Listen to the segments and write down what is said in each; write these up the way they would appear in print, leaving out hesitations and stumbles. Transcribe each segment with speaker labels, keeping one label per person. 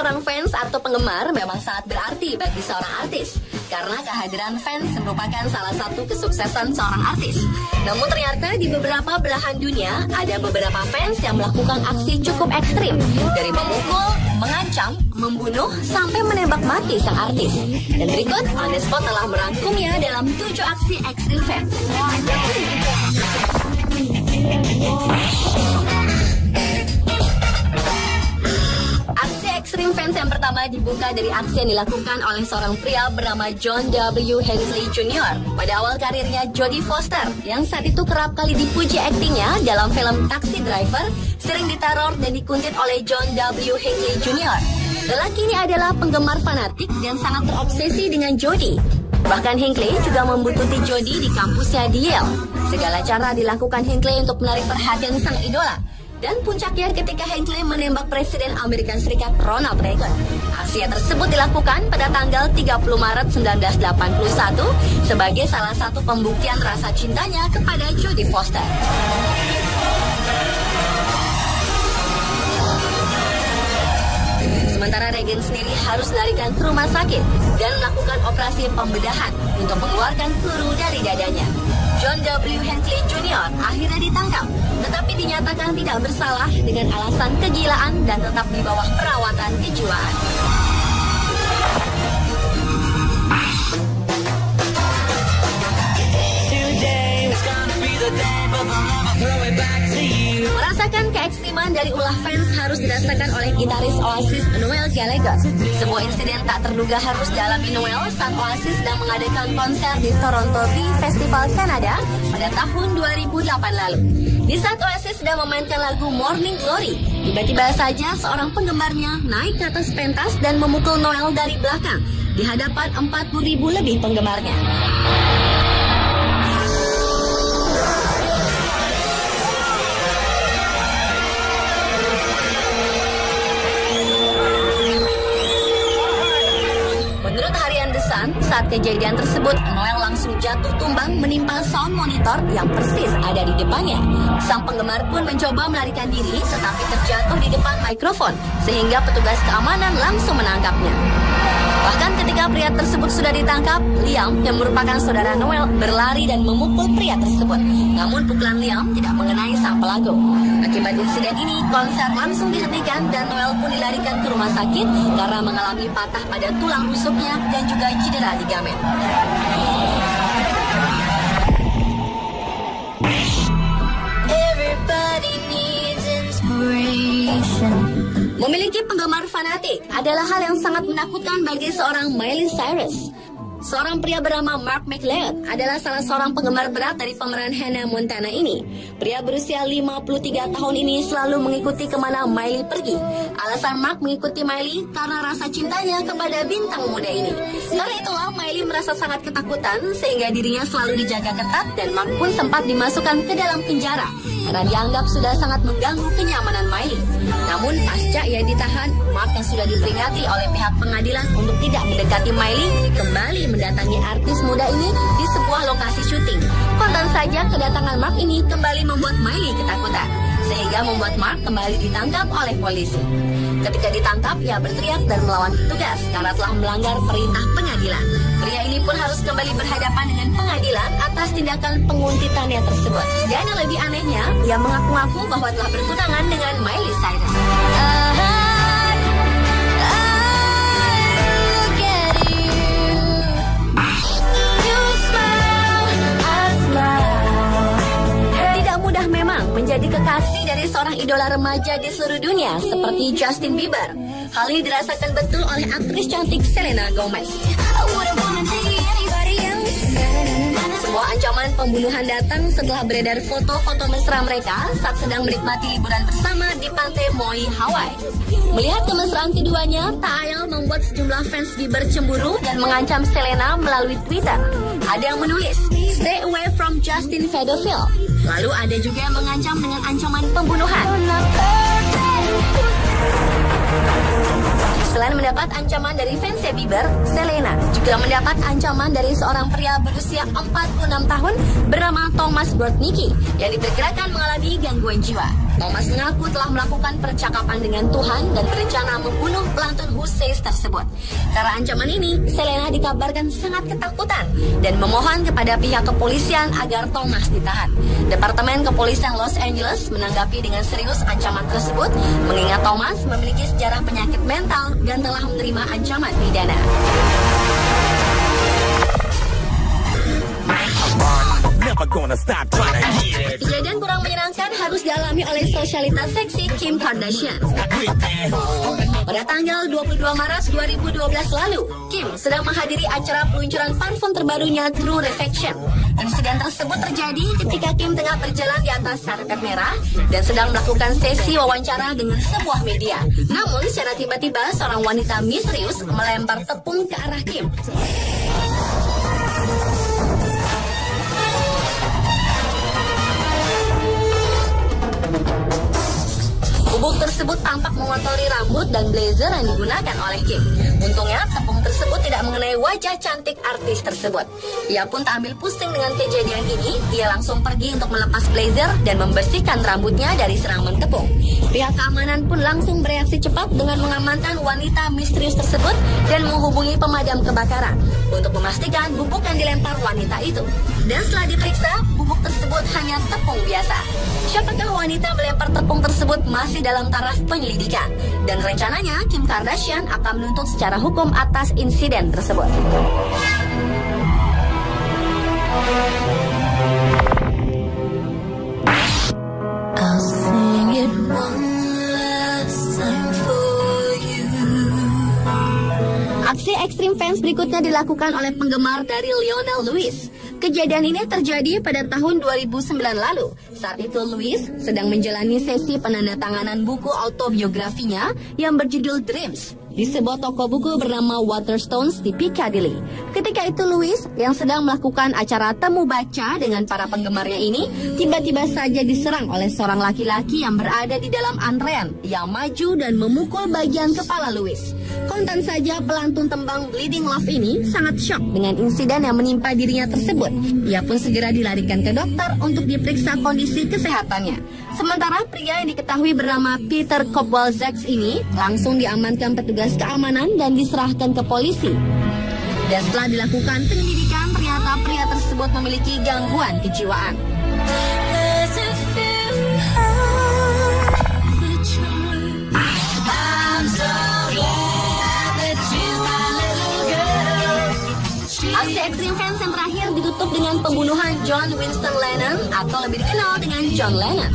Speaker 1: seorang fans atau penggemar memang sangat berarti bagi seorang artis. Karena kehadiran fans merupakan salah satu kesuksesan seorang artis. Namun ternyata di beberapa belahan dunia ada beberapa fans yang melakukan aksi cukup ekstrim. Dari memukul, mengancam, membunuh, sampai menembak mati sang artis. Dan berikut On The Spot telah merangkumnya dalam 7 aksi ekstrim fans. Aksi ekstrim fans yang pertama dibuka dari aksi yang dilakukan oleh seorang pria bernama John W. Hinckley Jr. pada awal karirnya Jodie Foster, yang saat itu kerap kali dipuji aktingnya dalam film Taxi Driver, sering diteror dan dikuntit oleh John W. Hinckley Jr. Lelaki ini adalah penggemar fanatik dan sangat terobsesi dengan Jodie. Bahkan Hinckley juga membuntuti Jodie di kampusnya di Yale. Segala cara dilakukan Hinckley untuk menarik perhatian sang idola. Dan puncaknya ketika Hinckley menembak Presiden Amerika Serikat Ronald Reagan. Aksi tersebut dilakukan pada tanggal 30 Maret 1981 sebagai salah satu pembuktian rasa cintanya kepada Jodie Foster. Sementara Reagan sendiri harus dilarikan ke rumah sakit dan melakukan operasi pembedahan untuk mengeluarkan peluru dari dadanya. John W. Hinckley Jr. akhirnya ditangkap, tetapi dinyatakan tidak bersalah dengan alasan kegilaan dan tetap di bawah perawatan kejiwaan. Merasakan keekstriman dari ulah fans harus dirasakan oleh gitaris Oasis Noel Gallagher. Sebuah insiden tak terduga harus dialami Noel saat Oasis sedang mengadakan konser di Toronto Free Festival Kanada pada tahun 2008 lalu. Di saat Oasis sedang memainkan lagu Morning Glory, tiba-tiba saja seorang penggemarnya naik ke atas pentas dan memukul Noel dari belakang di hadapan 40.000 lebih penggemarnya. Menurut harian The Sun, saat kejadian tersebut, Noel langsung jatuh tumbang menimpa sound monitor yang persis ada di depannya. Sang penggemar pun mencoba melarikan diri, tetapi terjatuh di depan mikrofon, sehingga petugas keamanan langsung menangkapnya. Bahkan ketika pria tersebut sudah ditangkap, Liam, yang merupakan saudara Noel, berlari dan memukul pria tersebut. Namun pukulan Liam tidak mengenai sang pelaku. Akibat insiden ini, konser langsung dihentikan dan Noel pun dilarikan ke rumah sakit karena mengalami patah pada tulang rusuknya dan juga cedera ligamen. Everybody needs inspiration. Memiliki penggemar fanatik adalah hal yang sangat menakutkan bagi seorang Miley Cyrus. Seorang pria bernama Mark McLeod adalah salah seorang penggemar berat dari pemeran Hannah Montana ini. Pria berusia 53 tahun ini selalu mengikuti kemana Miley pergi. Alasan Mark mengikuti Miley karena rasa cintanya kepada bintang muda ini. Karena itulah Miley merasa sangat ketakutan sehingga dirinya selalu dijaga ketat dan Mark pun sempat dimasukkan ke dalam penjara karena dianggap sudah sangat mengganggu kenyamanan Miley. Namun pasca ia ditahan, Mark yang sudah diperingati oleh pihak pengadilan untuk tidak mendekati Miley kembali mendatangi artis muda ini di sebuah lokasi syuting. Kontan saja kedatangan Mark ini kembali membuat Miley ketakutan, sehingga membuat Mark kembali ditangkap oleh polisi. Ketika ditangkap, ia berteriak dan melawan petugas karena telah melanggar perintah pengadilan. Pria ini pun harus kembali berhadapan dengan pengadilan atas tindakan penguntitannya tersebut. Dan yang lebih anehnya, ia mengaku-ngaku bahwa telah bertunangan dengan Miley Cyrus. Memang menjadi kekasih dari seorang idola remaja di seluruh dunia seperti Justin Bieber. Hal ini dirasakan betul oleh aktris cantik Selena Gomez. Sebuah ancaman pembunuhan datang setelah beredar foto-foto mesra mereka saat sedang menikmati liburan bersama di pantai Maui, Hawaii. Melihat kemesraan keduanya, tak ayal membuat sejumlah fans Bieber cemburu dan mengancam Selena melalui Twitter. Ada yang menulis, "Stay away from Justin pedophile." Lalu ada juga yang mengancam dengan ancaman pembunuhan. Selain mendapat ancaman dari fansnya Bieber, Selena juga mendapat ancaman dari seorang pria berusia 46 tahun bernama Thomas Bortnicki yang diperkirakan mengalami gangguan jiwa. Thomas mengaku telah melakukan percakapan dengan Tuhan dan berencana membunuh pelantun Huseis tersebut. Karena ancaman ini, Selena dikabarkan sangat ketakutan dan memohon kepada pihak kepolisian agar Thomas ditahan. Departemen Kepolisian Los Angeles menanggapi dengan serius ancaman tersebut, mengingat Thomas memiliki sejarah penyakit mental dan telah menerima ancaman pidana. Kejadian kurang menyenangkan harus dialami oleh sosialitas seksi Kim Kardashian. Pada tanggal 22 Maret 2012 lalu, Kim sedang menghadiri acara peluncuran parfum terbarunya True Reflection. Insiden tersebut terjadi ketika Kim tengah berjalan di atas karpet merah dan sedang melakukan sesi wawancara dengan sebuah media. Namun, secara tiba-tiba seorang wanita misterius melempar tepung ke arah Kim. Bubuk tersebut tampak mengotori rambut dan blazer yang digunakan oleh Kim. Untungnya, tepung tersebut tidak mengenai wajah cantik artis tersebut. Ia pun tak ambil pusing dengan kejadian ini. Ia langsung pergi untuk melepas blazer dan membersihkan rambutnya dari serangan tepung. Pihak keamanan pun langsung bereaksi cepat dengan mengamankan wanita misterius tersebut dan menghubungi pemadam kebakaran untuk memastikan bubuk yang dilempar wanita itu. Dan setelah diperiksa, bubuk tersebut hanya tepung biasa. Siapakah wanita melempar tepung tersebut masih dalam taraf penyelidikan. Dan rencananya Kim Kardashian akan menuntut secara hukum atas insiden tersebut. Aksi ekstrim fans berikutnya dilakukan oleh penggemar dari Lionel Lewis. Kejadian ini terjadi pada tahun 2009 lalu. Saat itu Lewis sedang menjalani sesi penandatanganan buku autobiografinya yang berjudul Dreams di sebuah toko buku bernama Waterstones di Piccadilly. Ketika itu Lewis yang sedang melakukan acara temu baca dengan para penggemarnya ini tiba-tiba saja diserang oleh seorang laki-laki yang berada di dalam antrean yang maju dan memukul bagian kepala Lewis. Kontan saja pelantun tembang Bleeding Love ini sangat shock dengan insiden yang menimpa dirinya tersebut. Ia pun segera dilarikan ke dokter untuk diperiksa kondisi kesehatannya. Sementara pria yang diketahui bernama Peter Kowalczak ini langsung diamankan petugas keamanan dan diserahkan ke polisi. Dan setelah dilakukan penyelidikan, ternyata pria tersebut memiliki gangguan kejiwaan. Aksi ekstrim fans yang terakhir ditutup dengan pembunuhan John Winston Lennon atau lebih dikenal dengan John Lennon.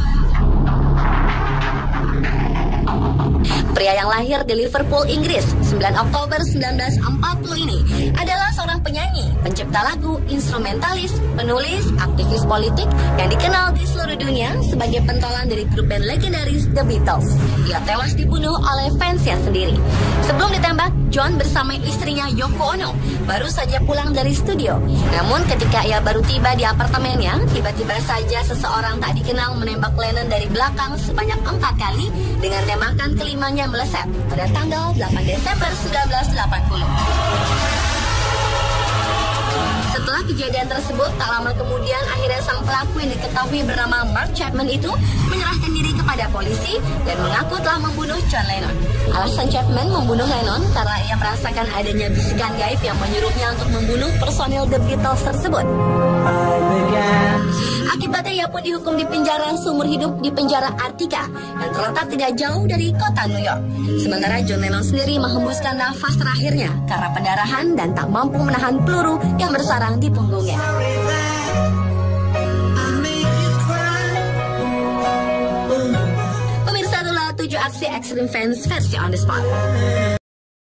Speaker 1: Pria yang lahir di Liverpool, Inggris, 9 Oktober 1940 ini adalah seorang penyanyi, pencipta lagu, instrumentalis, penulis, aktivis politik yang dikenal di seluruh dunia sebagai pentolan dari grup band legendaris The Beatles. Ia tewas dibunuh oleh fansnya sendiri. Sebelum ditembak, John bersama istrinya Yoko Ono baru saja pulang dari studio. Namun ketika ia baru tiba di apartemennya, tiba-tiba saja seseorang tak dikenal menembak Lennon dari belakang sebanyak 4 kali dengan tembakan kelimanya meleset pada tanggal 8 Desember 1980. Setelah kejadian tersebut, tak lama kemudian akhirnya sang pelaku yang diketahui bernama Mark Chapman itu menyerahkan diri kepada polisi dan mengaku telah membunuh John Lennon. Alasan Chapman membunuh Lennon karena ia merasakan adanya bisikan gaib yang menyuruhnya untuk membunuh personil The Beatles tersebut. Akibatnya ia pun dihukum di penjara seumur hidup di penjara Attica yang terletak tidak jauh dari kota New York. Sementara John Lennon sendiri menghembuskan nafas terakhirnya karena pendarahan dan tak mampu menahan peluru yang bersarang di punggungnya. Pemirsa, itulah 7 aksi ekstrim fans versi On The Spot.